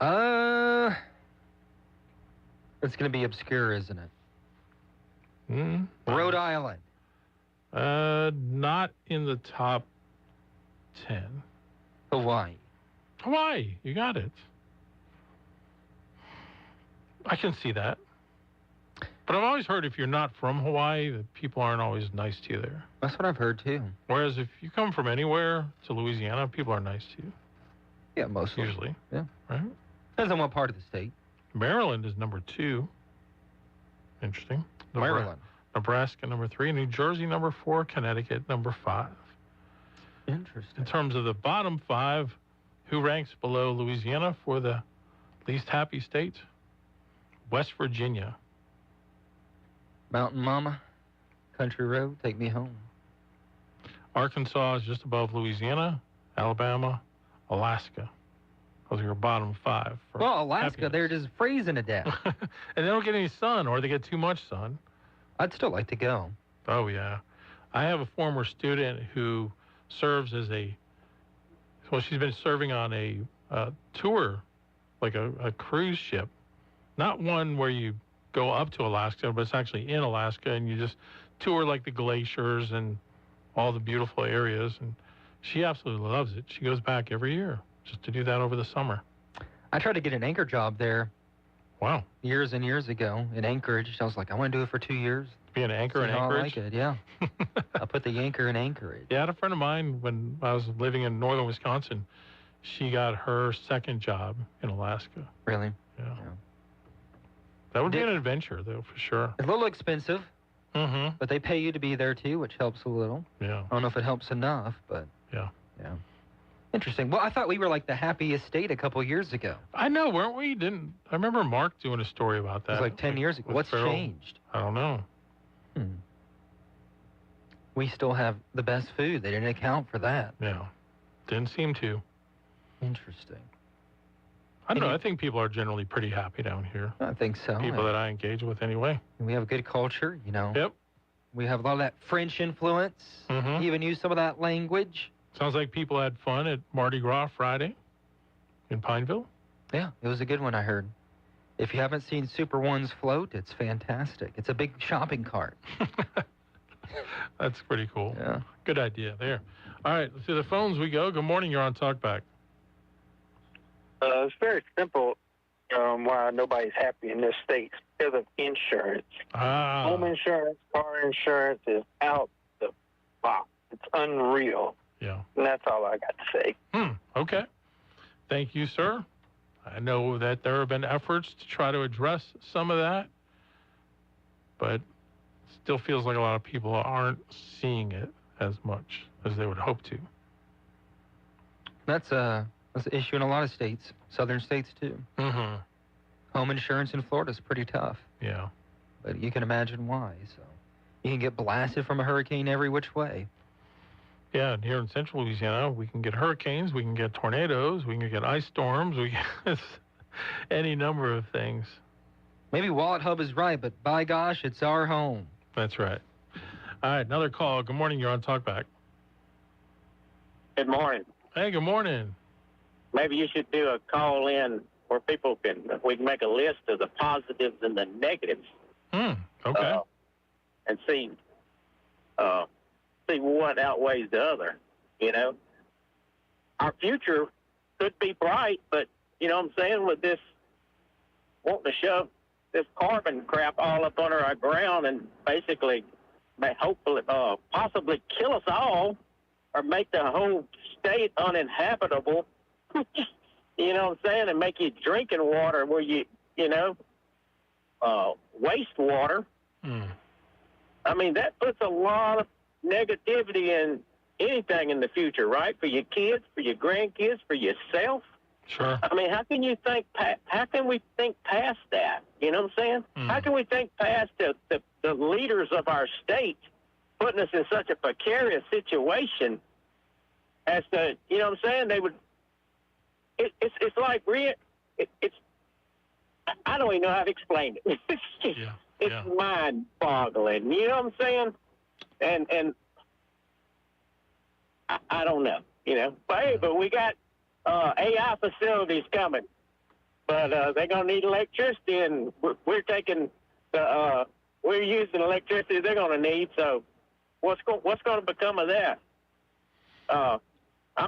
Uh, it's going to be obscure, isn't it? Rhode Island. Not in the top 10. Hawaii. Hawaii, you got it. I can see that. But I've always heard if you're not from Hawaii, that people aren't always nice to you there. That's what I've heard, too. Whereas if you come from anywhere to Louisiana, people are nice to you. Yeah, mostly. Usually. Yeah. Right? Depends on what part of the state. Maryland is number 2. Interesting. Maryland. Nebraska, number 3. New Jersey, number 4. Connecticut, number 5. Interesting. In terms of the bottom 5, who ranks below Louisiana for the least happy state? West Virginia. Mountain Mama, Country Road, take me home. Arkansas is just above Louisiana, Alabama, Alaska. Those are your bottom 5. Well, Alaska, happiness. they're just freezing to death. And they don't get any sun, or they get too much sun. I'd still like to go. Oh, yeah. I have a former student who serves as she's been serving on a tour, like a cruise ship. Not one where you go up to Alaska, but it's actually in Alaska, and you just tour like the glaciers and all the beautiful areas. And she absolutely loves it. She goes back every year just to do that over the summer. I tried to get an anchor job there. Wow. Years and years ago in Anchorage. I was like, I want to do it for 2 years. Be an anchor in Anchorage? I like it, yeah. I put the anchor in Anchorage. Yeah, I had a friend of mine when I was living in northern Wisconsin. She got her second job in Alaska. Really? Yeah. That would be an adventure, though, for sure. It's a little expensive, Mm-hmm. but they pay you to be there, too, which helps a little. Yeah. I don't know if it helps enough, but... Yeah. Yeah. Interesting. Well, I thought we were like the happiest state a couple years ago. I know, weren't we? I remember Mark doing a story about that. It was like 10 years ago. What's changed? I don't know. We still have the best food. They didn't account for that. Yeah. Didn't seem to. Interesting. I don't know. I think people are generally pretty happy down here. I think so. People that I engage with anyway. We have a good culture, you know. Yep. We have a lot of that French influence. Mm-hmm. Even use some of that language. Sounds like people had fun at Mardi Gras Friday in Pineville. Yeah, it was a good one, I heard. If you haven't seen Super One's float, it's fantastic. It's a big shopping cart. That's pretty cool. Yeah. Good idea there. All right, to the phones we go. Good morning. You're on Talkback. It's very simple why nobody's happy in this state because of insurance. Home insurance, car insurance is out the box. It's unreal. Yeah. And that's all I got to say. Okay. Thank you, sir. I know that there have been efforts to try to address some of that, but it still feels like a lot of people aren't seeing it as much as they would hope to. That's an issue in a lot of states, southern states too. Mm-hmm. Home insurance in Florida is pretty tough. Yeah. But you can imagine why. So you can get blasted from a hurricane every which way. Yeah, and here in central Louisiana, we can get hurricanes, we can get tornadoes, we can get ice storms, we can any number of things. Maybe Wallet Hub is right, but by gosh, it's our home. That's right. All right, another call. Good morning. You're on Talkback. Good morning. Hey, good morning. Maybe you should do a call-in where we can make a list of the positives and the negatives. Okay. And see what outweighs the other, you know. Our future could be bright, but, you know what I'm saying, with this wanting to shove this carbon crap all up under our ground and basically hopefully possibly kill us all or make the whole state uninhabitable, you know what I'm saying, and make you drinking water where wastewater. I mean, that puts a lot of negativity in anything in the future, right? For your kids, for your grandkids, for yourself. Sure. I mean, how can we think past that? You know what I'm saying? How can we think past the leaders of our state putting us in such a precarious situation as to, you know what I'm saying? They would. It's like I don't even know how to explain it. It's just, it's mind-boggling. You know what I'm saying? And I don't know, you know. But hey, but we got AI facilities coming. but they're going to need electricity, and we're taking we're using electricity they're going to need. So what's going to become of that? I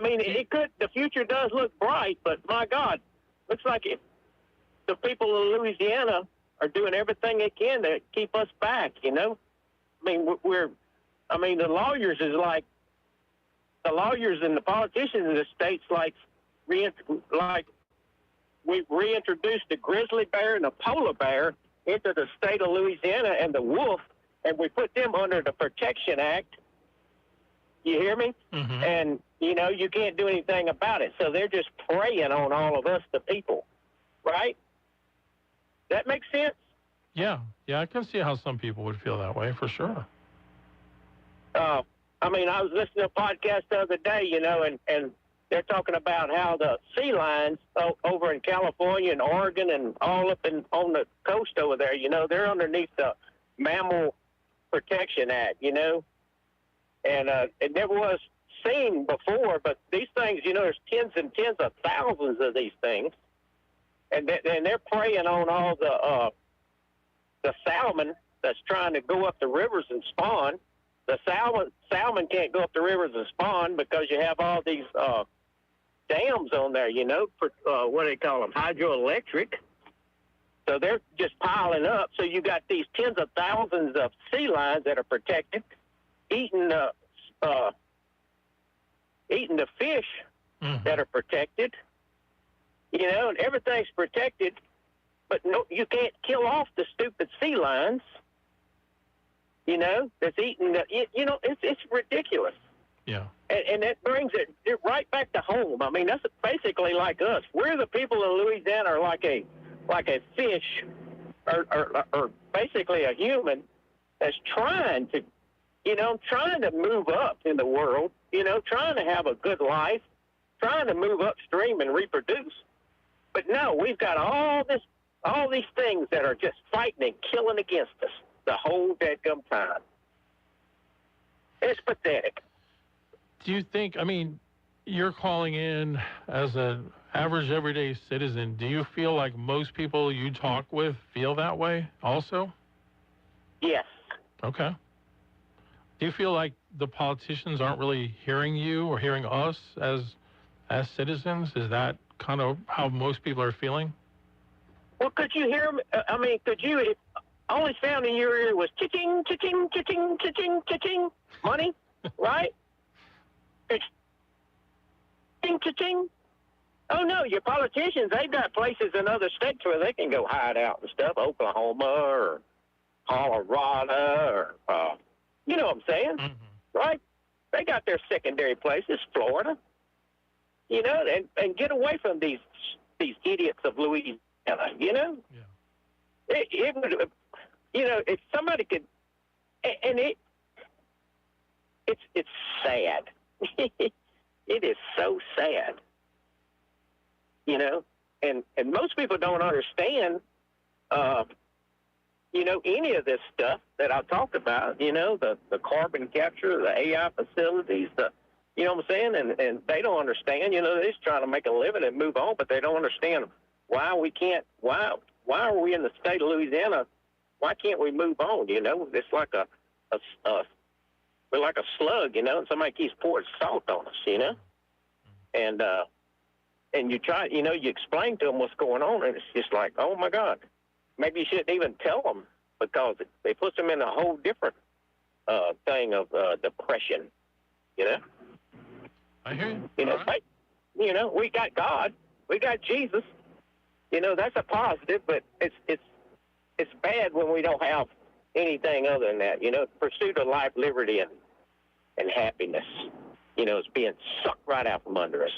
mean, the future does look bright, but my God, looks like the people of Louisiana are doing everything they can to keep us back, you know? I mean, the lawyers and the politicians in the states we reintroduced the grizzly bear and the polar bear into the state of Louisiana and the wolf, and we put them under the Protection Act. You hear me? Mm-hmm. And, you know, you can't do anything about it. So they're just preying on all of us, the people. Right? That makes sense? Yeah, I can see how some people would feel that way, for sure. I mean, I was listening to a podcast the other day, you know, and they're talking about how the sea lions over in California and Oregon and all up on the coast over there, you know, they're underneath the Mammal Protection Act, you know. And it never was seen before, but these things, you know, there's tens and tens of thousands of these things. And they're preying on all the salmon that's trying to go up the rivers and spawn. The salmon can't go up the rivers and spawn because you have all these dams on there, you know, for what do they call them, hydroelectric. So they're just piling up. So you got these tens of thousands of sea lions that are protected, eating the fish that are protected. You know, and everything's protected, but no, you can't kill off the stupid sea lions. You know, that's eating you know, it's ridiculous. Yeah. And that brings it right back to home. I mean, that's basically like us. We're the people in Louisiana are like a fish, or basically a human that's trying to move up in the world. You know, trying to have a good life, trying to move upstream and reproduce. But no, we've got all these things that are just fighting and killing against us the whole dadgum time. It's pathetic. Do you think, I mean, you're calling in as an average everyday citizen. Do you feel like most people you talk with feel that way also? Yes. Okay. Do you feel like the politicians aren't really hearing you or hearing us as citizens? Is that kind of how most people are feeling? Well, could you hear me? I mean, could you, if only sound in your ear was cha-ching, cha-ching, cha-ching, cha-ching, cha-ching, money, right? Cha-ching, cha-ching. Oh, no, your politicians, they've got places in other states where they can go hide out and stuff, Oklahoma or Colorado or, you know what I'm saying, right? They got their secondary places, Florida, you know, and get away from these idiots of Louisiana, you know? Yeah. It would, you know, if somebody could, and it's sad. It is so sad, you know, and most people don't understand, you know, any of this stuff that I talked about, you know, the carbon capture, the AI facilities, you know what I'm saying? And they don't understand, you know, they're just trying to make a living and move on, but they don't understand why we can't, why are we in the state of Louisiana? Why can't we move on? You know, it's like we're like a slug, you know, and somebody keeps pouring salt on us, you know? And you try, you know, you explain to them what's going on, and it's just like, oh my God, maybe you shouldn't even tell them because they put them in a whole different thing of depression, you know? I hear you. You know, right. You know, we got God, we got Jesus, you know, that's a positive, but it's bad when we don't have anything other than that, you know, pursuit of life, liberty, and happiness, you know, is being sucked right out from under us.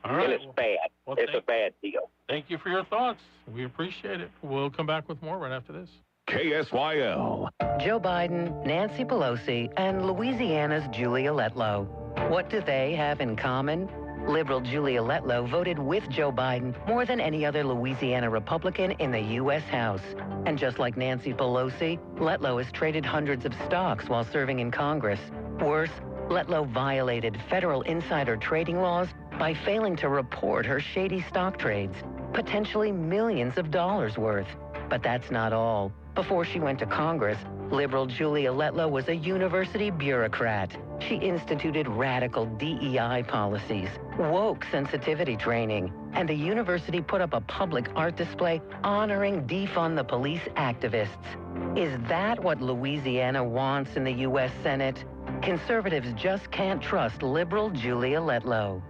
All right. And it's bad. Well, it's a bad deal. Thank you for your thoughts. We appreciate it. We'll come back with more right after this. KSYL. Joe Biden, Nancy Pelosi, and Louisiana's Julia Letlow. What do they have in common? Liberal Julia Letlow voted with Joe Biden more than any other Louisiana Republican in the U.S. House. And just like Nancy Pelosi, Letlow has traded hundreds of stocks while serving in Congress. Worse, Letlow violated federal insider trading laws by failing to report her shady stock trades. potentially millions of dollars worth. But that's not all. Before she went to Congress, liberal Julia Letlow was a university bureaucrat. She instituted radical DEI policies, woke sensitivity training, and the university put up a public art display honoring defund the police activists. Is that what Louisiana wants in the U.S. Senate? Conservatives just can't trust liberal Julia Letlow.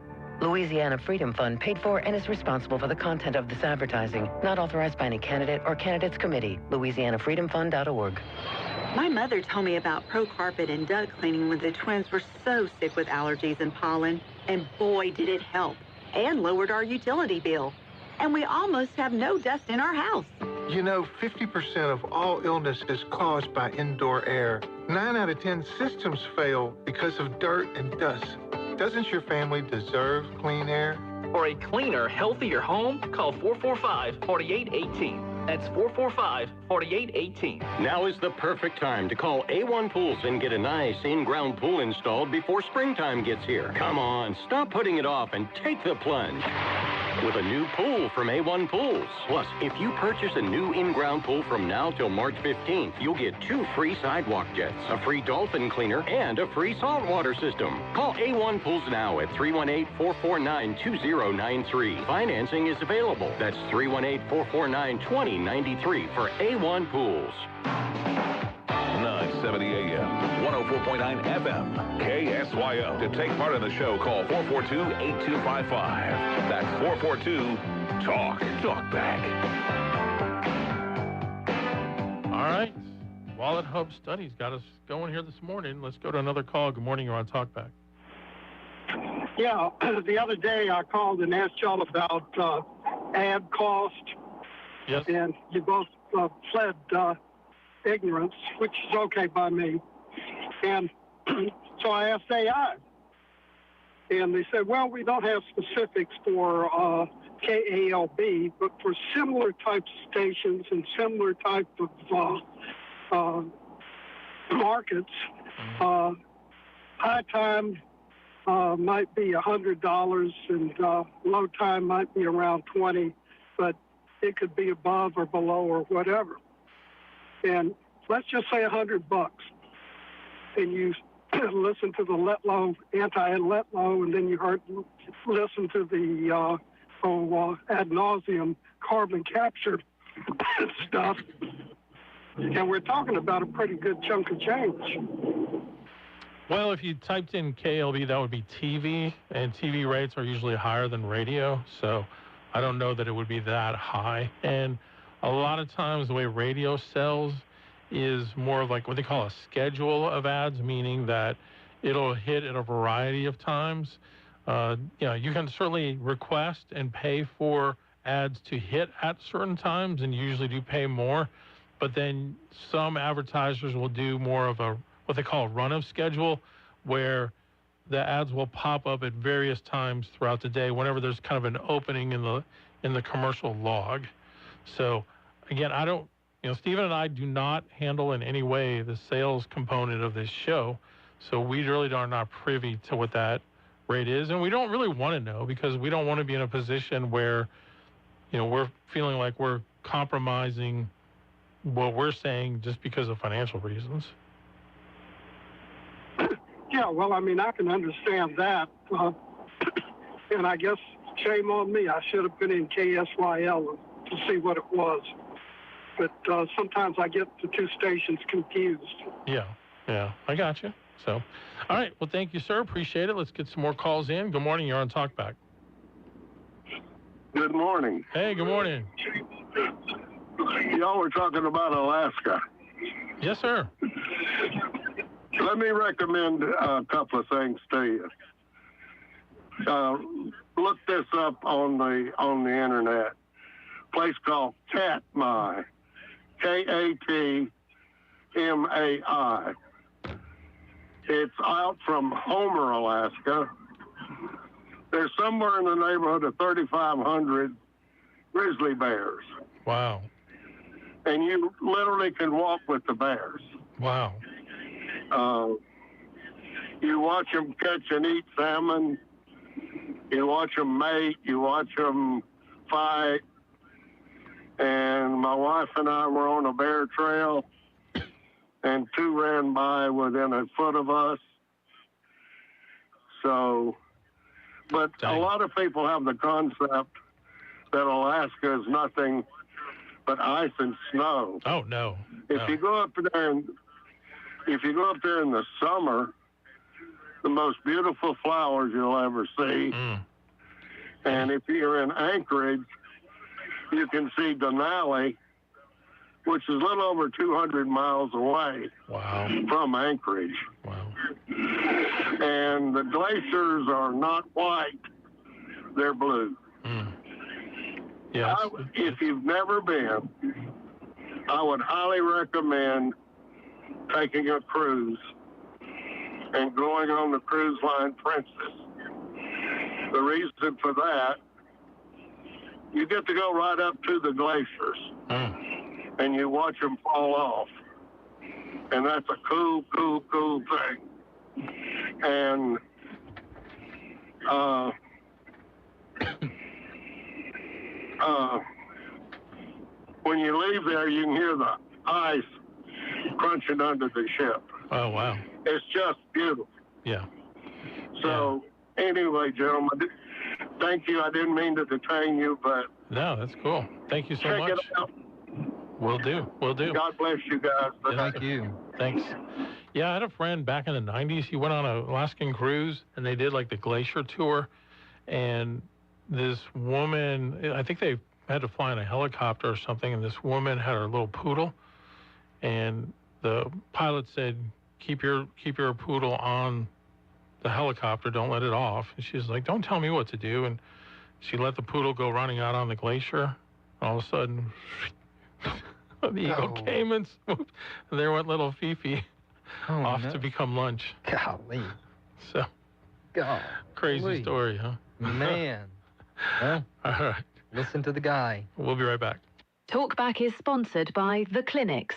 Louisiana Freedom Fund paid for and is responsible for the content of this advertising. Not authorized by any candidate or candidates committee. LouisianaFreedomFund.org. My mother told me about Pro Carpet and Doug cleaning when the twins were so sick with allergies and pollen. And boy, did it help. And lowered our utility bill. And we almost have no dust in our house. You know, 50% of all illness is caused by indoor air. 9 out of 10 systems fail because of dirt and dust. Doesn't your family deserve clean air? For a cleaner, healthier home, call 445-4818. That's 445-4818. Now is the perfect time to call A1 Pools and get a nice in-ground pool installed before springtime gets here. Come on, stop putting it off and take the plunge with a new pool from A1 Pools. Plus, if you purchase a new in-ground pool from now till March 15th, you'll get 2 free sidewalk jets, a free dolphin cleaner, and a free saltwater system. Call A1 Pools now at 318-449-2093. Financing is available. That's 318-449-2093 for A1 Pools. 970 AM, 104.9 FM, KSYO. To take part in the show, call 442-8255. That's 442-TALK. Talk back. All right. Wallet Hub Studies got us going here this morning. Let's go to another call. Good morning. You're on Talkback. Yeah, the other day I called and asked y'all about ad cost. Yes. And you both pled ignorance, which is okay by me. And so I asked AI. And they said, well, we don't have specifics for KALB, but for similar types of stations and similar type of markets, high time might be $100 and low time might be around $20, but it could be above or below or whatever. And let's just say $100, and you listen to the Letlow, anti-Letlow, and then you listen to the ad nauseum carbon capture stuff, and we're talking about a pretty good chunk of change. Well, if you typed in KLB, that would be TV, and TV rates are usually higher than radio, so I don't know that it would be that high. And a lot of times the way radio sells is more of like what they call a schedule of ads, meaning that it'll hit at a variety of times. You can certainly request and pay for ads to hit at certain times, and you usually do pay more. But then some advertisers will do more of a what they call a run-of schedule, where the ads will pop up at various times throughout the day whenever there's kind of an opening in the commercial log. So again, Stephen and I do not handle in any way the sales component of this show, so we really are not privy to what that rate is, and we don't really want to know because we don't want to be in a position where, we're feeling like we're compromising what we're saying just because of financial reasons. Yeah, well, I mean, I can understand that, and I guess shame on me. I should have been in KSYL to see what it was. But sometimes I get the two stations confused. Yeah, I got you. So, all right. Well, thank you, sir. Appreciate it. Let's get some more calls in. Good morning. You're on Talkback. Good morning. Hey, good morning. Y'all were talking about Alaska. Yes, sir. Let me recommend a couple of things to you. Look this up on the internet. Place called Katmai, Katmai. It's out from Homer, Alaska. There's somewhere in the neighborhood of 3,500 grizzly bears. Wow. And you literally can walk with the bears. Wow. You watch them catch and eat salmon. You watch them mate. You watch them fight, and my wife and I were on a bear trail, and two ran by within a foot of us. So, but a lot of people have the concept that Alaska is nothing but ice and snow. Oh no! If you go up there in the summer, the most beautiful flowers you'll ever see. And if you're in Anchorage, you can see Denali, which is a little over 200 miles away from Anchorage. Wow. And the glaciers are not white, they're blue. Yes. If you've never been, I would highly recommend taking a cruise and going on the cruise line Princess. The reason for that, you get to go right up to the glaciers and you watch them fall off. And that's a cool thing. And when you leave there, you can hear the ice crunching under the ship. Oh, wow. It's just beautiful. Yeah. So, anyway, gentlemen, thank you. I didn't mean to detain you, but... No, that's cool. Thank you so much. Check it out. Will do. God bless you guys. Thank you. Thanks. Yeah, I had a friend back in the 90s. He went on an Alaskan cruise, and they did, like, the glacier tour. And this woman, I think they had to fly in a helicopter or something, and this woman had her little poodle. And the pilot said, keep your poodle on the helicopter, don't let it off. And she's like, don't tell me what to do. And she let the poodle go running out on the glacier. All of a sudden, the eagle came and swooped, and there went little Fifi off to become lunch. Golly. So, crazy story, huh? Man. Well, all right. Listen to the guy. We'll be right back. Talkback is sponsored by The Clinics.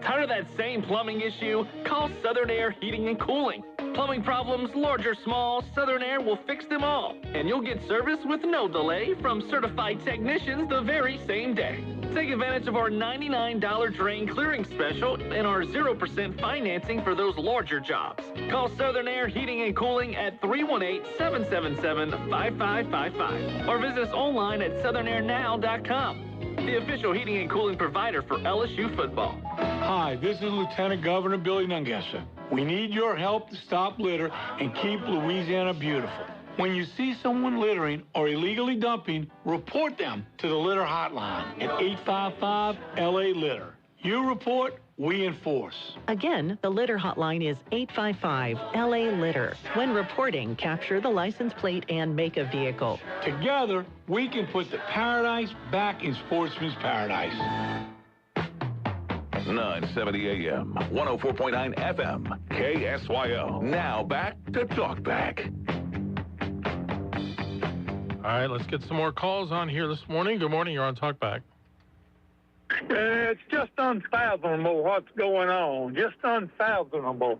Tired of that same plumbing issue? Call Southern Air Heating and Cooling. Plumbing problems, large or small, Southern Air will fix them all. And you'll get service with no delay from certified technicians the very same day. Take advantage of our $99 drain clearing special and our 0% financing for those larger jobs. Call Southern Air Heating and Cooling at 318-777-5555 or visit us online at southernairnow.com. The official heating and cooling provider for LSU football. Hi, this is Lieutenant Governor Billy Nungesser. We need your help to stop litter and keep Louisiana beautiful. When you see someone littering or illegally dumping, report them to the litter hotline at 855-LA-LITTER. You report, we enforce. Again, the litter hotline is 855-LA-LITTER. When reporting, capture the license plate and make a vehicle. Together, we can put the paradise back in Sportsman's Paradise. 970 AM, 104.9 FM, KSYO. Now back to Talkback. All right, let's get some more calls on here this morning. Good morning, you're on Talkback. It's just unfathomable what's going on. Just unfathomable.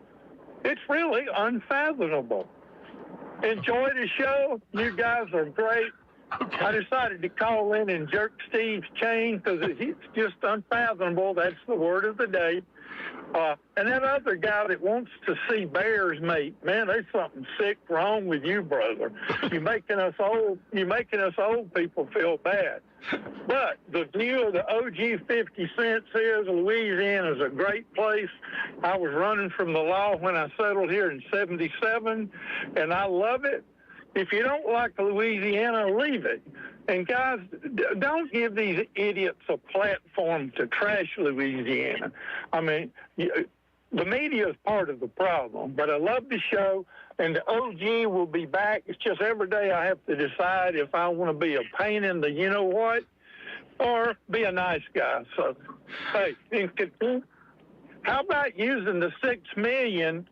It's really unfathomable. Enjoy the show. You guys are great. Okay. I decided to call in and jerk Steve's chain because it's just unfathomable. That's the word of the day. And that other guy that wants to see bears mate, man, there's something sick wrong with you, brother. You're making us old people feel bad. But the view of the OG 50 cents is Louisiana is a great place. I was running from the law when I settled here in 77, and I love it. If you don't like Louisiana, leave it. And guys, don't give these idiots a platform to trash Louisiana. I mean, the media is part of the problem, but I love the show, and the OG will be back. It's just every day I have to decide if I want to be a pain in the you-know-what or be a nice guy. So, hey, how about using the $6 million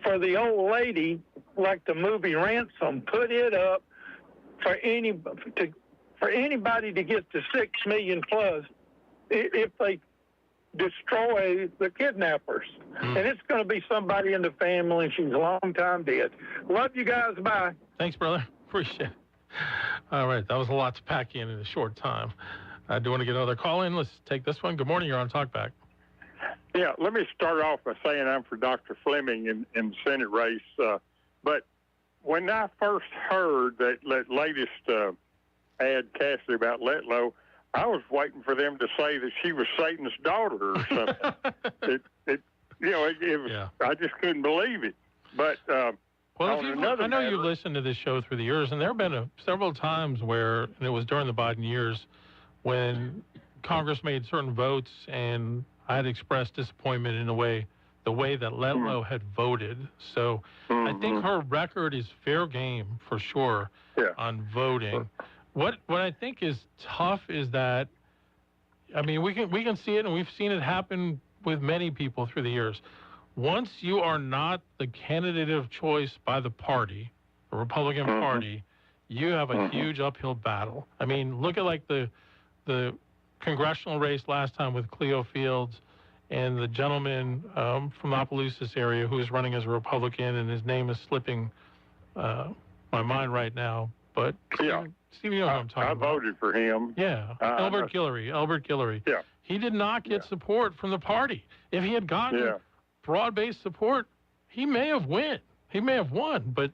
for the old lady, like the movie Ransom? Put it up for anybody to get the $6 million plus if they destroy the kidnappers. And it's going to be somebody in the family, and she's a long time dead. Love you guys. Bye. Thanks, brother. Appreciate it. All right, that was a lot to pack in a short time. Do you want to get another call in? Let's take this one. Good morning. You're on Talkback. Yeah, let me start off by saying I'm for Dr. Fleming in the Senate race. But when I first heard that latest ad Cassidy about Letlow, I was waiting for them to say that she was Satan's daughter or something. I just couldn't believe it. But well, I know you've listened to this show through the years, and there have been several times where, and it was during the Biden years, when Congress made certain votes, and I had expressed disappointment in the way that Letlow had voted. So I think her record is fair game for sure on voting. What I think is tough is that, I mean, we can see it, and we've seen it happen with many people through the years. Once you are not the candidate of choice by the party, the Republican Party, you have a huge uphill battle. I mean, look at like the congressional race last time with Cleo Fields and the gentleman from the Opelousas area who is running as a Republican, and his name is slipping my mind right now. But Steve, you know what I'm talking about. I voted for him. Yeah, Albert Guillory. Yeah. He did not get support from the party. If he had gotten broad-based support, he may have won. But,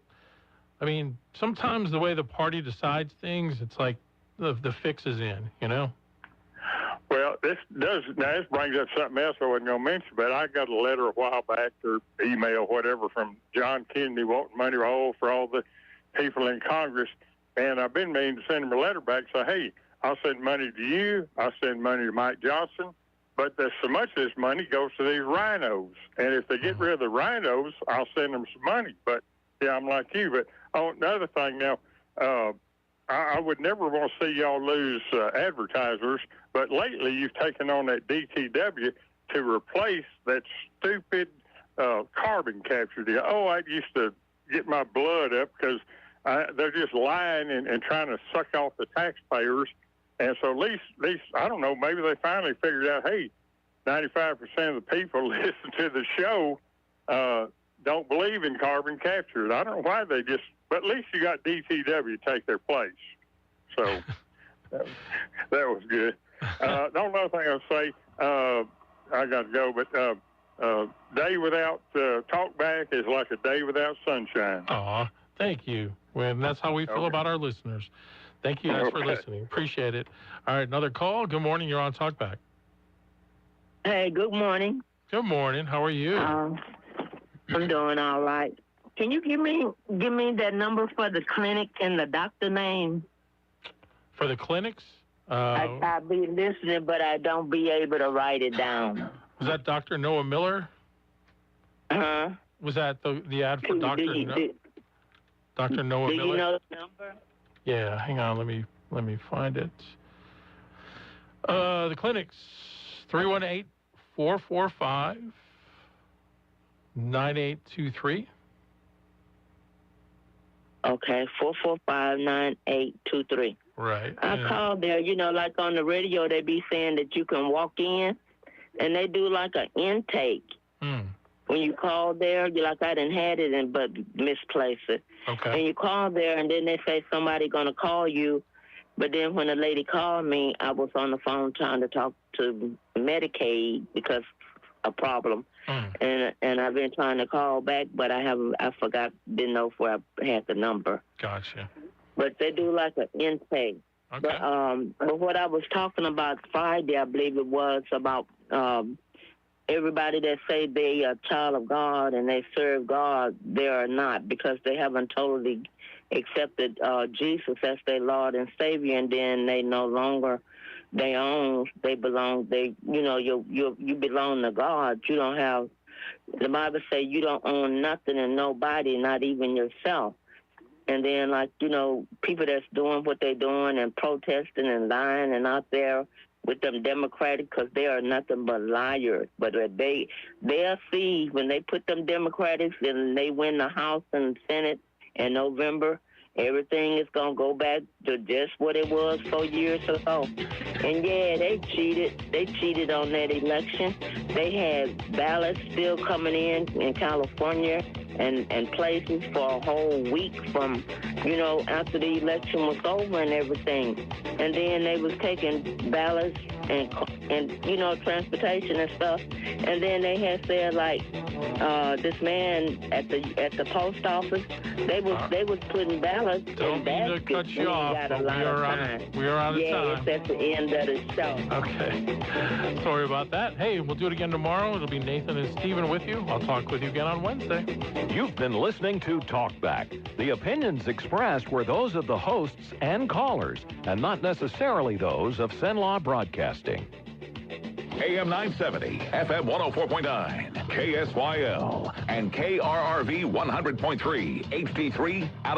I mean, sometimes the way the party decides things, it's like the fix is in, you know? Well, this brings up something else I wasn't going to mention, but I got a letter a while back or email, whatever, from John Kennedy wanting money for all the people in Congress. And I've been meaning to send him a letter back, say, hey, I'll send money to you. I'll send money to Mike Johnson. But there's so much of this money goes to these rhinos. And if they get rid of the rhinos, I'll send them some money. But, yeah, I'm like you. But another thing now, I would never want to see y'all lose advertisers. But lately you've taken on that DTW to replace that stupid carbon capture deal. Oh, I used to get my blood up because they're just lying and trying to suck off the taxpayers. And so at least, I don't know, maybe they finally figured out, hey, 95% of the people listen to the show don't believe in carbon capture. I don't know why but at least you got DTW take their place. So that was good. The only other thing I'll say, I got to go, but day without Talkback is like a day without sunshine. Aw, thank you. Well, that's how we feel about our listeners. Thank you guys for listening. Appreciate it. All right, another call. Good morning. You're on Talkback. Hey, good morning. Good morning. How are you? I'm doing all right. Can you give me that number for the clinic and the doctor name? For the clinics? I be listening, but I don't be able to write it down. Was that Dr. Noah Miller? Uh-huh. Was that the ad for Dr. Noah Miller? Do you know the number? Yeah, hang on. Let me find it. The clinics, 318-445-9823. Okay, 445-9823. Right. I called there, like on the radio, they be saying that you can walk in, and they do like an intake. When you call there, you're like, I done had it but misplaced it. Okay. And you call there, and then they say somebody going to call you. But then when the lady called me, I was on the phone trying to talk to Medicaid because a problem. And I've been trying to call back, but I didn't know where I had the number. Gotcha. But they do like an intake. Okay. But what I was talking about Friday, I believe it was about everybody that say they are a child of God and they serve God, they are not, because they haven't totally accepted Jesus as their Lord and Savior, and then they no longer you belong to God. You don't have, the Bible say you don't own nothing and nobody, not even yourself. And then, people that's doing what they're doing and protesting and lying and out there with them Democratic, because they are nothing but liars. But they'll see when they put them Democrats and they win the House and Senate in November, everything is going to go back to just what it was 4 years ago. And, yeah, they cheated. They cheated on that election. They had ballots still coming in California and places for a whole week from, you know, after the election was over and everything. And then they was taking ballots and you know, transportation and stuff. And then they had said, like, this man at the post office, they was putting ballots in baskets. To cut you off, but we are out of time. Yeah, it's at the end of the show. Okay. Sorry about that. Hey, we'll do it again tomorrow. It'll be Nathan and Stephen with you. I'll talk with you again on Wednesday. You've been listening to Talkback. The opinions expressed were those of the hosts and callers, and not necessarily those of Cenla Broadcasting. AM 970, FM 104.9, KSYL, and KRRV 100.3, HD3,